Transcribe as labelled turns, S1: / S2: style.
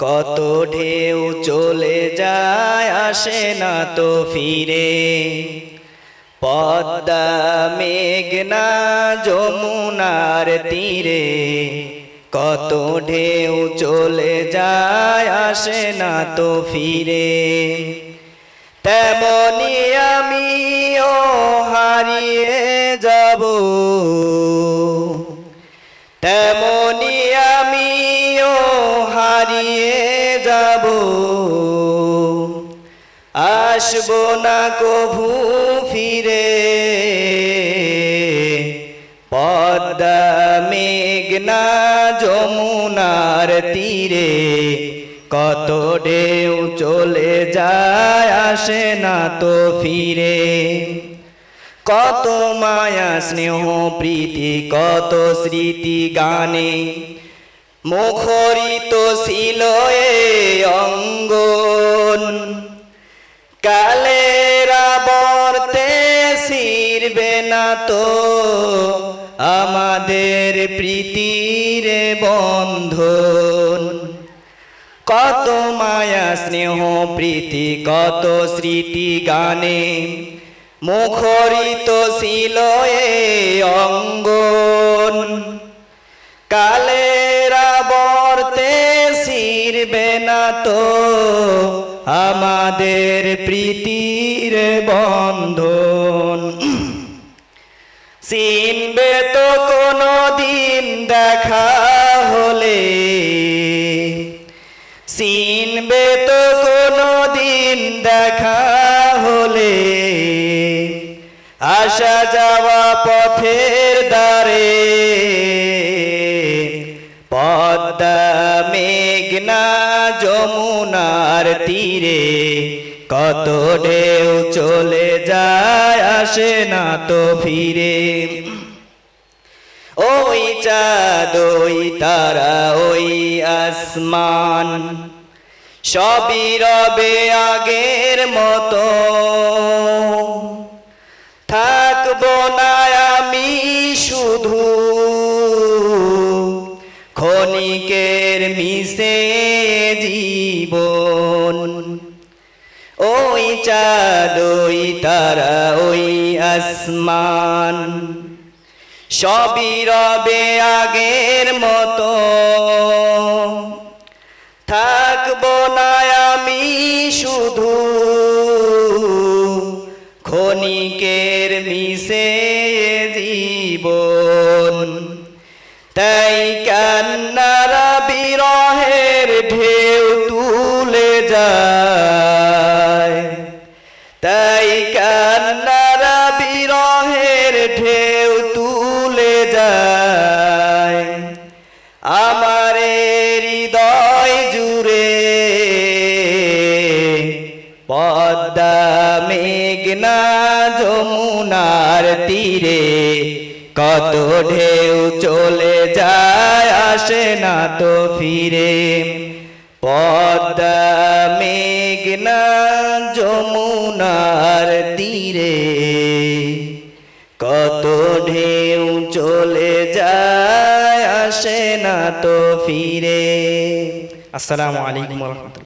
S1: কত ঢেউ চলে যায় আসে না তো ফিরে। পদ্মা মেঘনা যমুনার তীরে কত ঢেউ চলে যায় আসে না তো ফিরে। তেমনি আমিও হারিয়ে যাব, তেমনি আমিও হারিয়ে যাব। আসবো না কভু ফিরে। পদ্মা মেঘনা যমুনার তীরে কত ঢেউ চলে যায় আসে না তো ফিরে। কত মায়া স্নেহ প্রীতি কত স্মৃতি গানে মুখরিত ছিল এ অঙ্গন। কালের আবর্তে ছিঁড়বে না তো আমাদের প্রীতির বন্ধন। কত মায়া স্নেহ প্রীতি কত স্মৃতি গানে মুখরিত ছিল এ অঙ্গন। কালের আবর্তে ছিঁড়বে না তো আমাদের প্রীতির বন্ধন। চিনবে তো কোনো দিন দেখা হলে, চিনবে তো কোনো দিন দেখা হলে। আসা যাওয়া পথের দ্বারে পদ্মা মেঘনা যমুনার তীরে কত ঢেউ চলে যায় আসে না তো ফিরে। ওই চাঁদ ওই তারা ওই আসমান সবই রবে আগের মতো। থাকবো না আমি শুধু ক্ষণিকের মিশে জীবন। ওই চাঁদ ওই তারা ওই আসমান সবই রবে আগের মতো। থাকবো না আমি শুধু ক্ষণিকের মিশে জীবন। তাই কান্নারা বিরহের ঢেউ তুলে যায়, তাই কান্নারা বিরহের ঢেউ তুলে যায়। আমার হৃদয় জুড়ে পদ্মা মেঘনা যমুনার তীরে কত ঢেউ চলে যায় আসে না তো ফিরে। পদ্মা মেঘনা যমুনার তীরে কত ঢেউ চলে যায় আসে না তো ফিরে। আসসালামু আলাইকুম ওয়া রাহমাতুল্লাহ।